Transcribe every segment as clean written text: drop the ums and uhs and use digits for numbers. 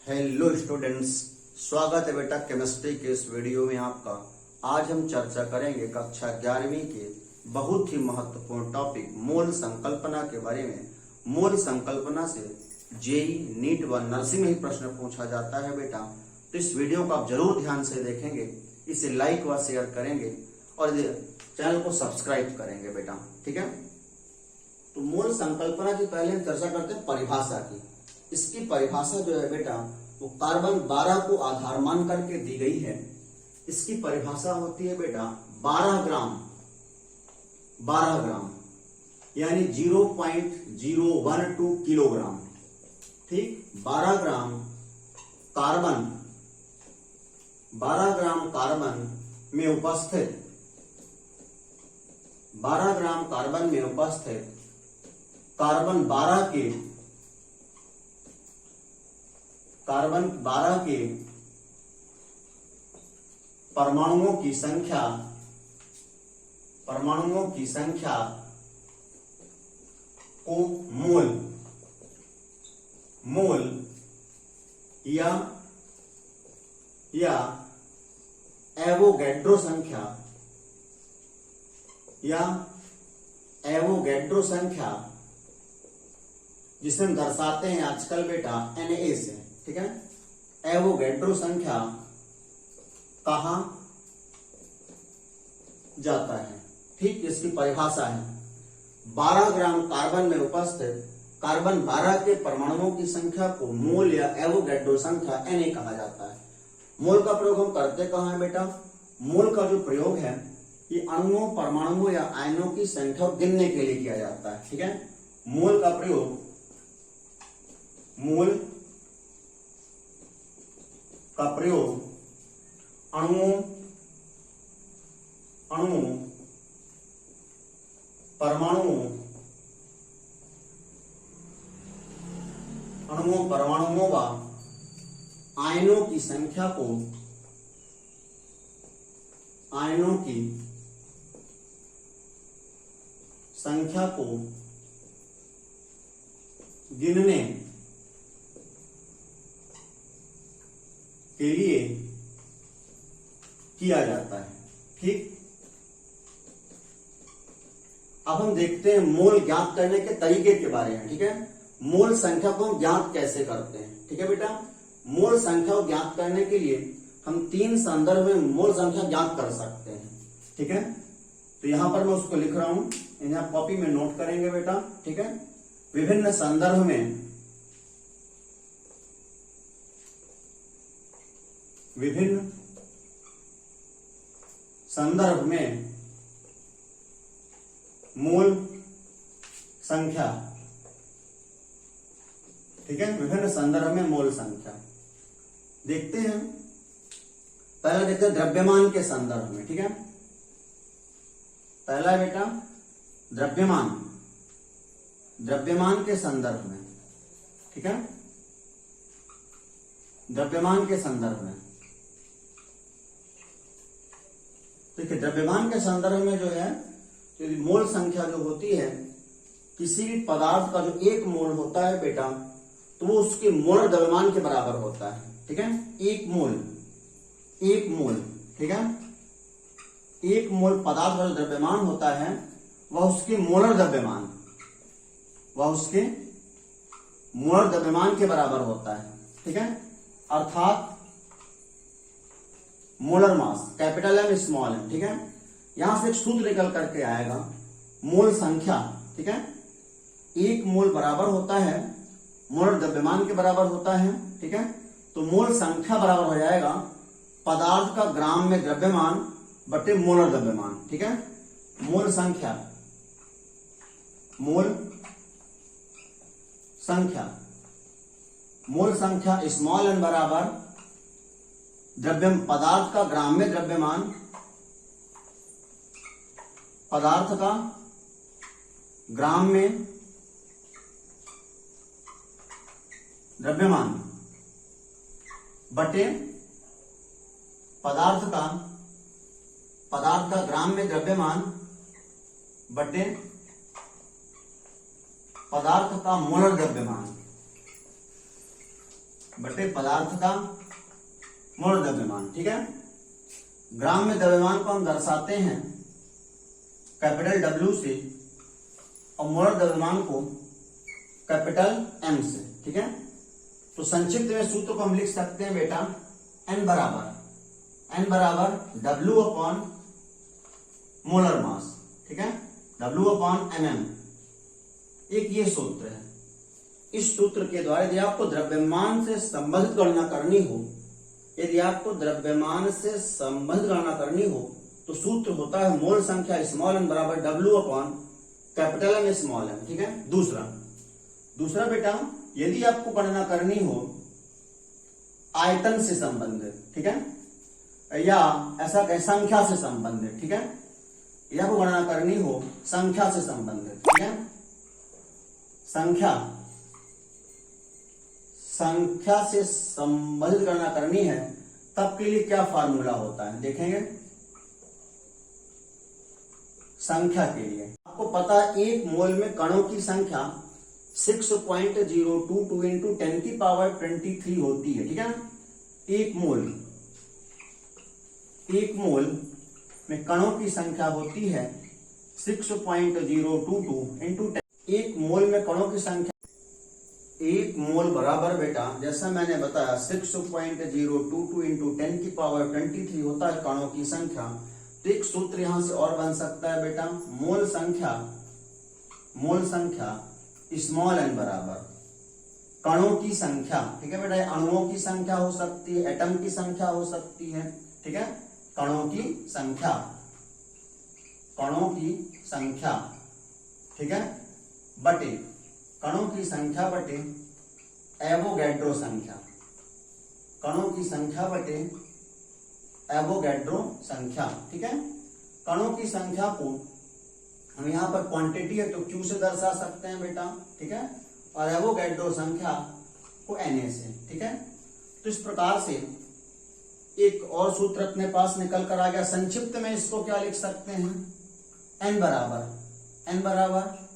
Hello students, स्वागत है बेटा केमिस्ट्री के इस वीडियो में आपका। आज हम चर्चा करेंगे कक्षा 11वीं के बहुत ही महत्वपूर्ण टॉपिक मोल संकल्पना के बारे में। मोल संकल्पना से जेई, नीट व नर्सिंग में ही प्रश्न पूछा जाता है बेटा, तो इस वीडियो को आप जरूर ध्यान से देखेंगे, इसे लाइक व शेयर करेंगे और चैनल को सब्सक्राइब करेंगे बेटा, ठीक है। तो मोल संकल्पना की पहले हम चर्चा करते हैं परिभाषा की। इसकी परिभाषा जो है बेटा वो कार्बन 12 को आधार मान करके दी गई है। इसकी परिभाषा होती है बेटा 12 ग्राम यानी 0.012 किलोग्राम, ठीक। 12 ग्राम कार्बन में उपस्थित 12 ग्राम कार्बन में उपस्थित कार्बन 12 के परमाणुओं की संख्या को मोल या एवोगैड्रो संख्या जिसे हम दर्शाते हैं आजकल बेटा Na से, ठीक है। एवोगैड्रो संख्या कहा जाता है, ठीक। इसकी परिभाषा है 12 ग्राम कार्बन में उपस्थित कार्बन 12 के परमाणुओं की संख्या को मोल या एवोगैड्रो संख्या Na कहा जाता है। मोल का प्रयोग हम करते कहां है बेटा? मोल का जो प्रयोग है ये अणुओं, परमाणुओं या आयनों की संख्या को गिनने के लिए किया जाता है, ठीक है। मोल का प्रयोग अणुओं, परमाणुओं व आयनों की संख्या को गिनने के लिए किया जाता है, ठीक। अब हम देखते हैं मोल ज्ञात करने के तरीके के बारे में, ठीक है। मोल संख्या को हम ज्ञात कैसे करते हैं, ठीक है बेटा। मोल संख्या को ज्ञात करने के लिए हम 3 संदर्भ में मोल संख्या ज्ञात कर सकते हैं, ठीक है। तो यहां पर मैं उसको लिख रहा हूं, इन्हें आप कॉपी में नोट करेंगे बेटा, ठीक है। विभिन्न संदर्भ में मोल संख्या, ठीक है। विभिन्न संदर्भ में मोल संख्या देखते हैं। पहला देखते हैं द्रव्यमान के संदर्भ में, ठीक है। पहला बेटा द्रव्यमान के संदर्भ में, ठीक है। द्रव्यमान के संदर्भ में देखिए, द्रव्यमान के संदर्भ में जो है मोल संख्या जो होती है, किसी भी पदार्थ का जो 1 मोल होता है बेटा तो वो उसके मोलर द्रव्यमान के बराबर होता है, ठीक है। 1 मोल, ठीक है। 1 मोल पदार्थ का जो द्रव्यमान होता है वह उसके मोलर द्रव्यमान के बराबर होता है, ठीक है। अर्थात molar mass, capital M small m, ठीक है। यहां से एक सूत्र निकल करके आएगा मोल संख्या, ठीक है। 1 मोल बराबर होता है मोलर द्रव्यमान के बराबर होता है, ठीक है। तो मोल संख्या बराबर हो जाएगा पदार्थ का ग्राम में द्रव्यमान बटे मोलर द्रव्यमान, ठीक है। मोल संख्या स्मॉल n बराबर पदार्थ का ग्राम में द्रव्यमान, पदार्थ का ग्राम में द्रव्यमान बटे पदार्थ का ग्राम में द्रव्यमान बटे पदार्थ का मोलर द्रव्यमान बटे पदार्थ का मोल द्रव्यमान। ठीक है, ग्राम में द्रव्यमान को हम दर्शाते हैं कैपिटल W से और मोल द्रव्यमान को कैपिटल M से। ठीक है, तो संक्षिप्त में सूत्र को हम लिख सकते हैं बेटा N बराबर W अपॉन मोलर मास। ठीक है, W अपॉन MM, एक ये सूत्र है। इस सूत्र के द्वारा यदि आपको द्रव्यमान से संबंधित गणना करनी हो, यदि आपको द्रव्यमान से संबंधित गणना करनी हो तो सूत्र होता है मोल संख्या स्मॉल n बराबर W upon capital M small m। ठीक है, दूसरा बेटा यदि आपको गणना करनी हो आयतन से संबंधित, ठीक है, या ऐसा कहें संख्या से संबंधित। ठीक है, यह आपको गणना करनी हो संख्या से संबंधित। ठीक है, संख्या से संबंधित गणना करनी है तब के लिए क्या फार्मूला होता है देखेंगे। संख्या के लिए आपको पता है एक मोल में कणों की संख्या 6.022 इंटू 10 की पावर 23 होती है। ठीक है ना, एक मोल में कणों की संख्या होती है 6.022 इंटू 10। एक मोल में कणों की संख्या, एक मोल बराबर बेटा जैसा मैंने बताया 6.022 इंटू 10 की पावर 23 होता है कणों की संख्या। तो एक सूत्र यहां से और बन सकता है बेटा मोल संख्या स्मॉल n बराबर कणों की संख्या। ठीक है बेटा, अणुओं की संख्या हो सकती है, एटम की संख्या हो सकती है। ठीक है, कणों की संख्या। ठीक है, बटे कणों की संख्या बटे एवोगैड्रो संख्या, कणों की संख्या बटे एवोगैड्रो संख्या। ठीक है, कणों की संख्या को हम यहाँ पर क्वांटिटी है तो Q से दर्शा सकते हैं बेटा। ठीक है, और एवोगैड्रो संख्या को Na से। ठीक है, तो इस प्रकार से एक और सूत्र अपने पास निकल कर आ गया। संक्षिप्त में इसको क्या लिख सकते हैं, N बराबर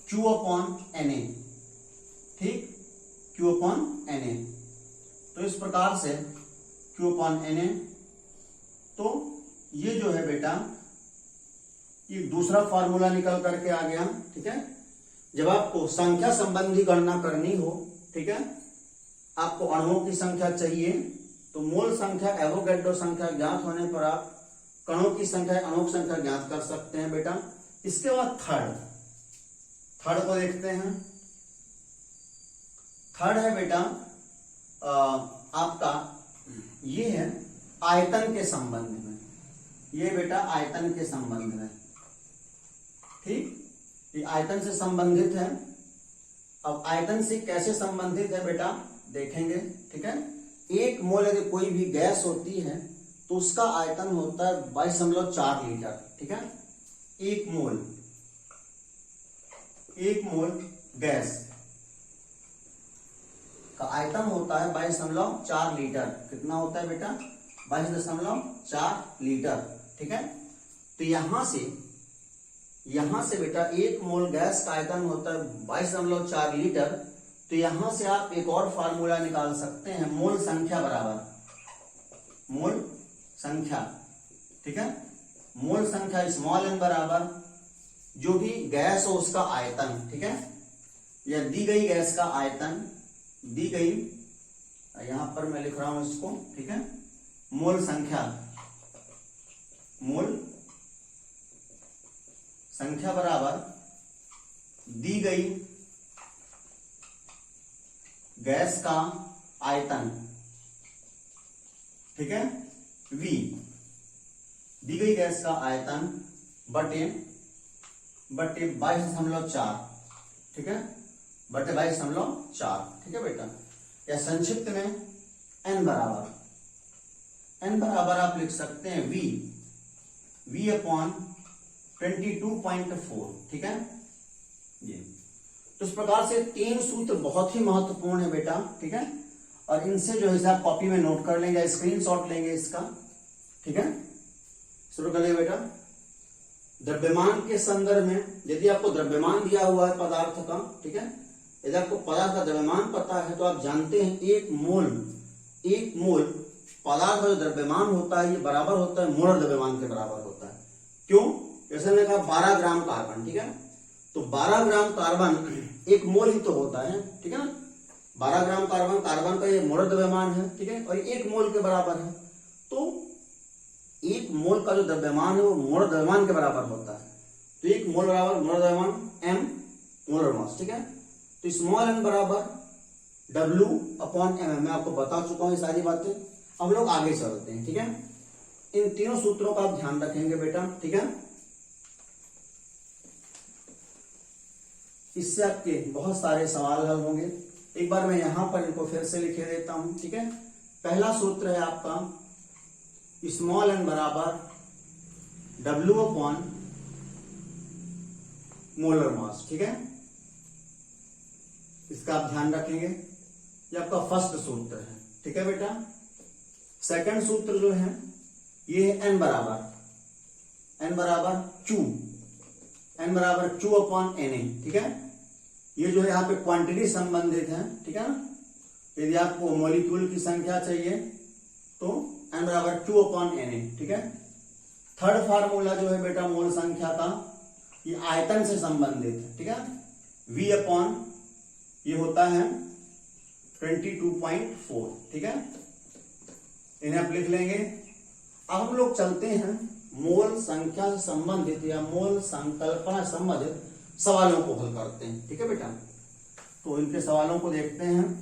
Q अपॉन Na। ठीक, Q अपॉन Na। तो इस प्रकार से Q अपॉन Na, तो ये जो है बेटा ये दूसरा फार्मूला निकल करके आ गया। ठीक है, जब आपको संख्या संबंधी गणना करनी हो, ठीक है, आपको अणुओं की संख्या चाहिए तो मोल संख्या एवोगैड्रो संख्या ज्ञात होने पर आप कणों की संख्या अणुओं की संख्या ज्ञात कर सकते हैं बेटा। इसके बाद थर्ड को देखते हैं। थर्ड है बेटा आपका ये है आयतन के संबंध में, ये बेटा आयतन के संबंध में। ठीक, ये आयतन से संबंधित है। अब आयतन से कैसे संबंधित है बेटा देखेंगे। ठीक है, एक मोल यदि कोई भी गैस होती है तो उसका आयतन होता है 22.4 लीटर। ठीक है, एक मोल गैस का आयतन होता है 22.4 लीटर। कितना होता है बेटा, 22.4 लीटर। ठीक है, तो यहां से बेटा एक मोल गैस का आयतन होता है 22.4 लीटर। तो यहां से आप एक और फार्मूला निकाल सकते हैं मोल संख्या बराबर मोल संख्या। ठीक है, मोल संख्या स्मॉल n बराबर जो भी गैस हो उसका आयतन। ठीक है, या दी गई गैस का आयतन, दी गई, यहां पर मैं लिख रहा हूं इसको। ठीक है, मोल संख्या बराबर दी गई गैस का आयतन। ठीक है, V, दी गई गैस का आयतन बटे 22.4। ठीक है, बटे 22.4। ठीक है बेटा, या संक्षिप्त में n बराबर आप लिख सकते हैं V अपॉन 22.4। ठीक है, ये तो इस प्रकार से तीन सूत्र बहुत ही महत्वपूर्ण है बेटा। ठीक है, और इनसे जो है आप कॉपी में नोट कर लेंगे, स्क्रीनशॉट लेंगे इसका। ठीक है, शुरू कर लेंगे बेटा। द्रव्यमान के संदर्भ में यदि आपको द्रव्यमान दिया हुआ है पदार्थ का, ठीक है, यदि आपको पदार्थ का द्रव्यमान पता है तो आप जानते हैं एक मोल पदार्थ का जो द्रव्यमान होता है ये बराबर होता है मोल द्रव्यमान के बराबर होता है। क्यों? जैसे हमने कहा 12 ग्राम कार्बन, ठीक है, तो 12 ग्राम कार्बन एक मोल ही तो होता है, ठीक है ना। 12 ग्राम कार्बन का ये मोल द्रव्यमान है, ठीक है, और एक मोल के बराबर है। तो एक मोल का जो द्रव्यमान है वो मोल द्रव्यमान के बराबर होता है। तो एक मोल बराबर मोल द्रव्यमान m मोलर मास, ठीक है। तो स्मॉल m बराबर W/m, मैं आपको बता चुका हूं ये सारी बातें। अब लोग आगे चलते हैं, ठीक है। इन तीनों सूत्रों का आप ध्यान रखेंगे बेटा, ठीक है। इससे आपके बहुत सारे सवाल हल होंगे। एक बार मैं यहां पर इनको फिर से लिखे देता हूं, ठीक है। पहला सूत्र है आपका स्मॉल n बराबर W/ मोलर मास, ठीक है। इसका आप ध्यान रखेंगे, ये आपका फर्स्ट सूत्र है, ठीक है बेटा। सेकंड सूत्र जो है ये है n बराबर Q, n बराबर Q/Na, ठीक है। ये जो है यहाँ पे क्वांटिटी संबंधित है, ठीक है ना। यदि आपको मॉलिक्यूल की संख्या चाहिए तो n बराबर Q/Na, ठीक है। थर्ड फार्मूला जो है बेटा मोल संख्या का, ये आयतन से संबंधित है, ठीक है। V/ ये होता है 22.4, ठीक है। इन्हें आप लिख लेंगे। अब हम लोग चलते हैं मोल संख्या से संबंधित या मोल संकल्पना से संबंधित सवालों को हल करते हैं, ठीक है बेटा। तो इनके सवालों को देखते हैं।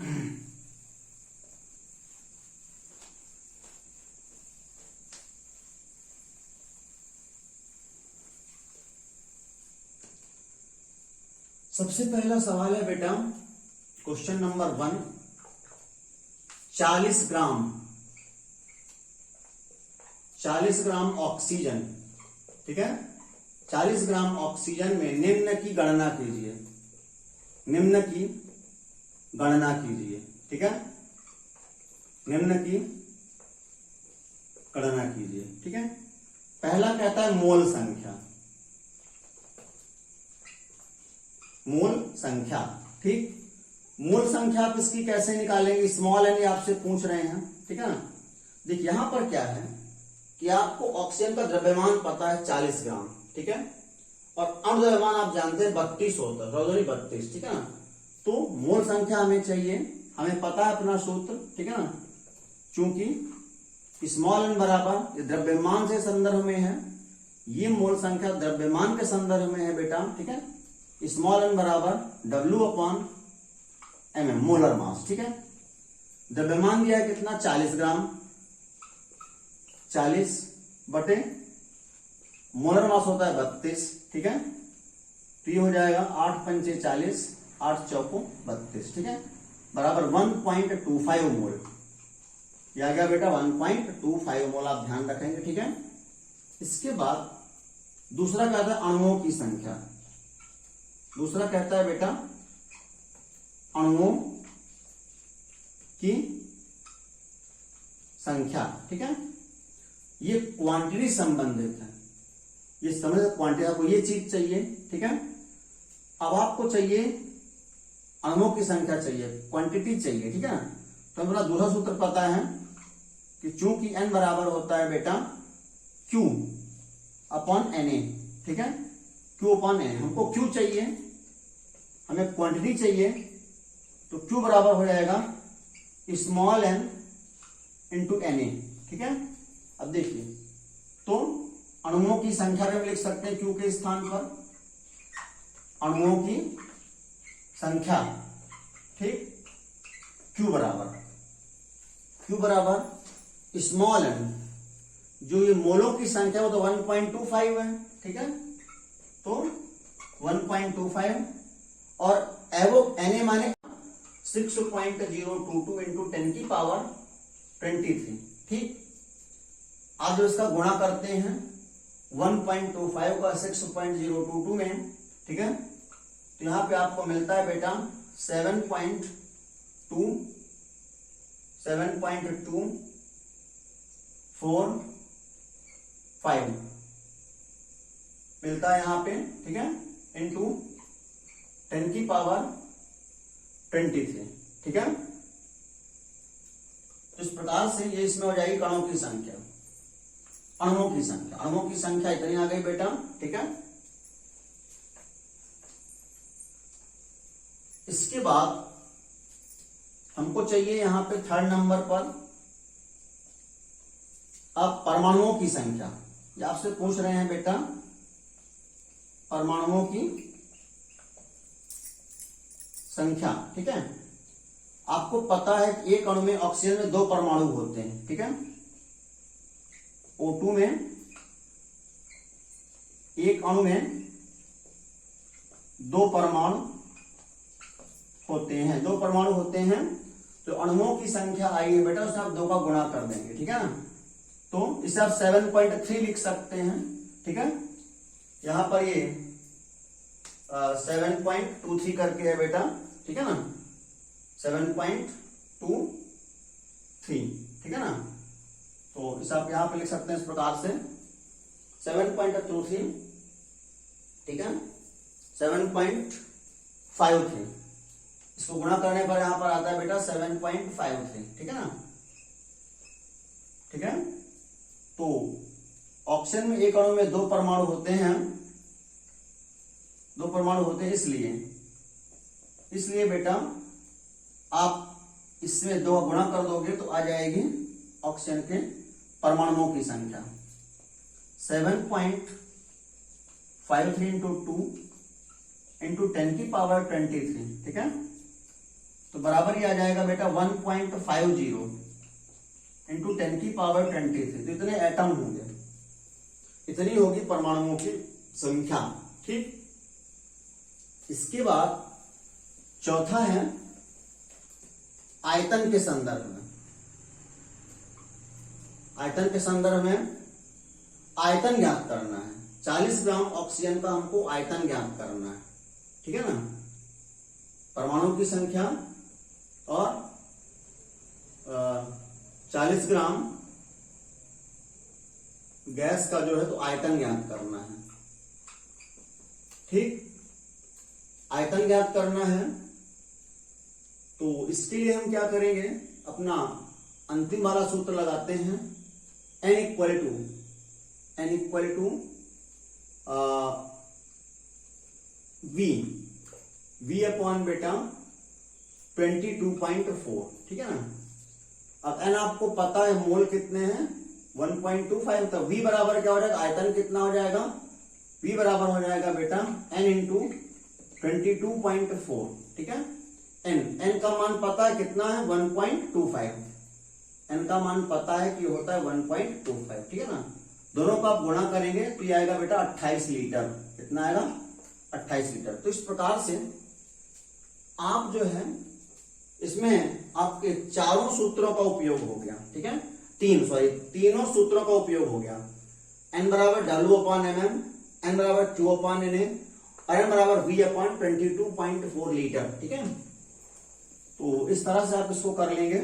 सबसे पहला सवाल है बेटा क्वेश्चन नंबर 1, 40 ग्राम ऑक्सीजन, ठीक है। 40 ग्राम ऑक्सीजन में निम्न की गणना कीजिए, ठीक है। निम्न की गणना कीजिए, ठीक है। पहला कहता है मोल संख्या, ठीक। मोल संख्या आप इसकी कैसे निकालेंगे? स्मॉल n आपसे पूछ रहे हैं, ठीक है ना। देखिए यहां पर क्या है कि आपको ऑक्सीजन का द्रव्यमान पता है 40 ग्राम, ठीक है, और अणु द्रव्यमान आप जानते हैं 32 होता है, 32, ठीक है ना। तो मोल संख्या हमें चाहिए, हमें पता है अपना सूत्र, ठीक है ना। चूंकि स्मॉल n बराबर ये द्रव्यमान से संदर्भ में है, ये मोल संख्या द्रव्यमान के संदर्भ में है बेटा, ठीक है। स्मॉल n बराबर W/mm मोलर मास, ठीक है। द्रव्यमान दिया है कितना? 40 ग्राम, 40 बटे मोलर मास होता है 32, ठीक है। तो ये हो जाएगा 8 पंचे 40, 8 चौको 32, ठीक है, बराबर 1.25 मोल। ये आ गया बेटा 1.25 मोल, आप ध्यान रखेंगे, ठीक है। इसके बाद दूसरा कहता है अणुओं की संख्या। दूसरा कहता है बेटा अणुओं की संख्या, ठीक है। ये क्वांटिटी संबंधित है, ये समझ, क्वांटिटी आपको ये चीज चाहिए, ठीक है। अब आपको चाहिए अणुओं की संख्या चाहिए, क्वांटिटी चाहिए, ठीक है ना। तो हमें दूसरा सूत्र पता है कि चूंकि n बराबर होता है बेटा Q/Na, ठीक है। Q/Na, हमको Q चाहिए, हमें क्वांटिटी चाहिए, तो Q बराबर हो जाएगा स्मॉल n इंटू Na, ठीक है। अब देखिए तो अणुओं की संख्या में लिख सकते हैं Q के स्थान पर अणुओं की संख्या, ठीक। Q बराबर स्मॉल n, जो ये मोलों की संख्या वो तो 1.25 है, ठीक है। तो 1.25 और एवो Na माने 6.022 इंटू 10 की पावर 23, ठीक। आज जो इसका गुणा करते हैं 1.25 का 6.022 में, ठीक है, तो यहां पे आपको मिलता है बेटा 7.245 मिलता है यहां पे, ठीक है, इंटू 10 की पावर 23। ठीक है, तो इस प्रकार से ये इसमें हो जाएगी कणों की संख्या, अणुओं की संख्या। अणुओं की संख्या इतनी आ गई बेटा। ठीक है, इसके बाद हमको चाहिए यहां पे थर्ड नंबर पर अब परमाणुओं की संख्या। ये आपसे पूछ रहे हैं बेटा परमाणुओं की संख्या। ठीक है, आपको पता है कि एक अणु में ऑक्सीजन में 2 परमाणु होते हैं। ठीक है, O2 में एक अणु में 2 परमाणु होते हैं, 2 परमाणु होते हैं। तो अणुओं की संख्या आई है बेटा, उससे आप 2 का गुणा कर देंगे। ठीक है ना, तो इसे आप 7.3 लिख सकते हैं। ठीक है, यहां पर ये 7.23 करके है बेटा। ठीक है ना, 7.23। ठीक है ना, तो इसे आप यहां पे लिख सकते हैं इस प्रकार से 7.23। ठीक है, 7.53। इसको गुणा करने पर यहां पर आता है बेटा 7.53। ठीक है ना, ठीक है, तो ऑक्सीजन में एक अणु में 2 परमाणु होते हैं, 2 परमाणु होते हैं, इसलिए बेटा आप इसमें 2 गुणा कर दोगे तो आ जाएगी ऑक्सीजन के परमाणुओं की संख्या 7.53 इंटू 2 इंटू 10 की पावर 23। ठीक है, तो बराबर ही आ जाएगा बेटा 1.50 इंटू 10 की पावर 23। तो इतने एटम होंगे, इतनी होगी परमाणुओं की संख्या। ठीक, इसके बाद चौथा है आयतन के संदर्भ में। आयतन के संदर्भ में आयतन ज्ञात करना है। 40 ग्राम ऑक्सीजन का हमको आयतन ज्ञात करना है। ठीक है ना, परमाणु की संख्या और 40 ग्राम गैस का जो है तो आयतन ज्ञात करना है। ठीक, आयतन ज्ञात करना है तो इसके लिए हम क्या करेंगे, अपना अंतिम वाला सूत्र लगाते हैं N equal to V upon बेटा 22.4। ठीक है ना, अब N आपको पता है मोल कितने हैं 1.25। तो V बराबर क्या हो जाएगा, आयतन कितना हो जाएगा, V बराबर हो जाएगा बेटा N इंटू 22.4। ठीक है, N का मान पता है कितना है 1.25। N का मान पता है कि होता है 1.25। ठीक है ना, दोनों का आप गुणा करेंगे तो ये आएगा बेटा 28 लीटर। कितना आएगा, 28 लीटर। तो इस प्रकार से आप जो है इसमें आपके चारों सूत्रों का उपयोग हो गया। ठीक है, तीनों सूत्रों का उपयोग हो गया। N बराबर W/mm, N बराबर Q/Na और N बराबर V/22.4 लीटर। ठीक है, तो इस तरह से आप इसको कर लेंगे।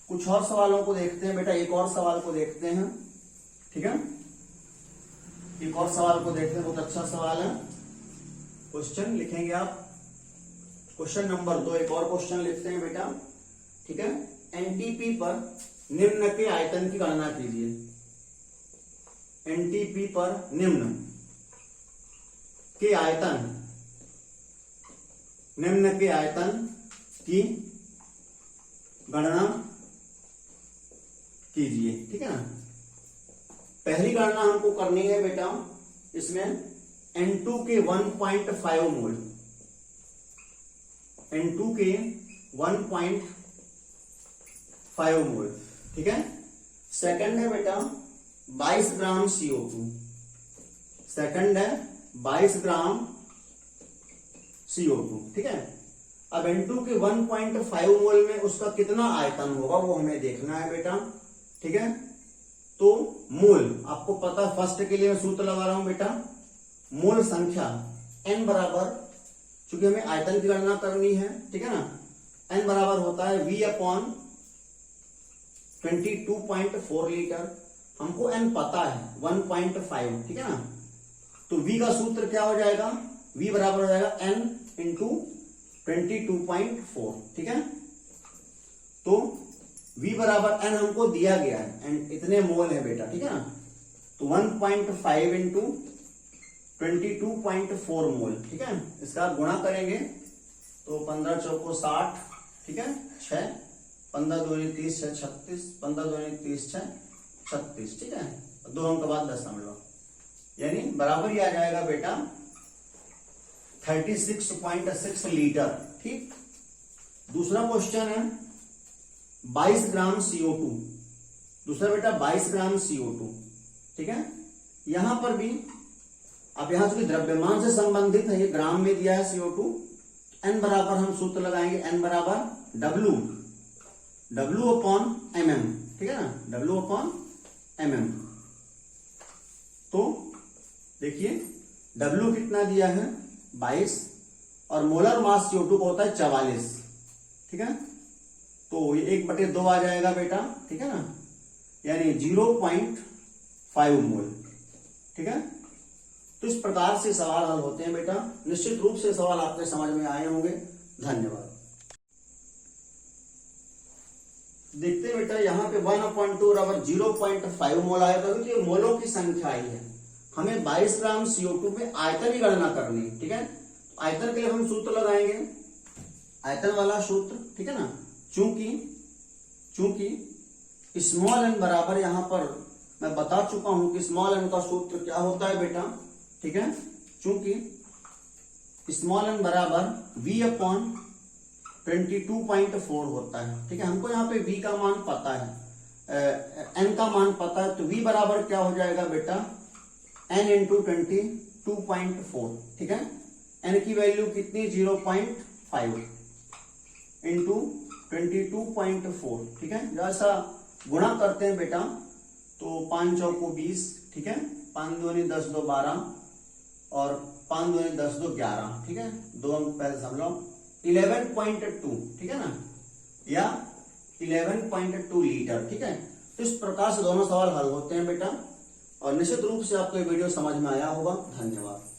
कुछ और सवालों को देखते हैं बेटा, एक और सवाल को देखते हैं। ठीक है, एक और सवाल को देखते हैं, बहुत अच्छा सवाल है। क्वेश्चन लिखेंगे आप, क्वेश्चन नंबर 2 एक और क्वेश्चन लिखते हैं बेटा। ठीक है, एनटीपी पर निम्न के आयतन की गणना कीजिए। एनटीपी पर निम्न के आयतन, निम्न के आयतन की गणना कीजिए। ठीक है ना, पहली गणना हमको करनी है बेटा इसमें N2 के 1.5 मोल, N2 के 1.5 मोल। ठीक है, सेकंड है बेटा 22 ग्राम CO2। सेकंड है 22 ग्राम CO2। ठीक है, अब N2 के 1.5 मोल में उसका कितना आयतन होगा वो हमें देखना है बेटा। ठीक है, तो मोल आपको पता, फर्स्ट के लिए मैं सूत्र लगा रहा हूं बेटा, मोल संख्या N बराबर, चूंकि हमें आयतन की गणना करनी है। ठीक है ना, N बराबर होता है V/22.4 लीटर। हमको N पता है 1.5। ठीक है ना, तो V का सूत्र क्या हो जाएगा, V बराबर हो जाएगा N इंटू 22.4, ठीक है। तो V बराबर n हमको दिया गया है एंड इतने मोल है बेटा, ठीक है ना। तो 1.5 इंटू 22.4 मोल, ठीक है। इसका गुणा करेंगे तो 15 चौको 60, ठीक है, 6, 15 दूनी 30, 6 36, 15 दूनी 30, 6 36, ठीक है। 2 अंक के बाद दशमलव, यानी बराबर ही आ जाएगा बेटा 36.6 लीटर, ठीक। दूसरा क्वेश्चन है 22 ग्राम CO2, दूसरा बेटा 22 ग्राम CO2, ठीक है। यहां पर भी अब यहां चूंकि द्रव्यमान से संबंधित है, ये ग्राम में दिया है CO2, n बराबर हम सूत्र लगाएंगे, n बराबर W अपॉन mm, ठीक है ना, W अपॉन mm। तो देखिए W कितना दिया है 22 और मोलर मास CO2 को होता है 44, ठीक है। तो ये 1/2 आ जाएगा बेटा, ठीक है ना, यानी 0.5 मोल, ठीक है। तो इस प्रकार से सवाल हल होते हैं बेटा। निश्चित रूप से सवाल आपके समझ में आए होंगे। धन्यवाद। देखते हैं बेटा, यहाँ पे 1/2 बराबर 0.5 मोल आया, क्योंकि ये मोलों की संख्या आई है। हमें 22 ग्राम CO2 में आयतन की गणना करनी है, ठीक है। आयतन के लिए हम सूत्र लगाएंगे, आयतन वाला सूत्र, ठीक है ना। चूंकि स्मॉल n बराबर, यहां पर मैं बता चुका हूं कि स्मॉल n का सूत्र क्या होता है बेटा, ठीक है। चूंकि स्मॉल n बराबर V अपॉन 22.4 होता है, ठीक है। हमको यहाँ पे V का मान पता है, n का मान पता है, तो V बराबर क्या हो जाएगा बेटा n इंटू 22.4, ठीक है। n की वैल्यू कितनी 0.5 इंटू 22.4, ठीक है। जैसा गुणा करते हैं बेटा तो 5 चौको 20, ठीक है, 5 दूनी 10 2 12 और 5 दूनी 10 2 11, ठीक है। 2 अंक पहले समझो 11.2, ठीक है ना, या 11.2 लीटर, ठीक है। तो इस प्रकार से दोनों सवाल हल होते हैं बेटा, और निश्चित रूप से आपको ये वीडियो समझ में आया होगा। धन्यवाद।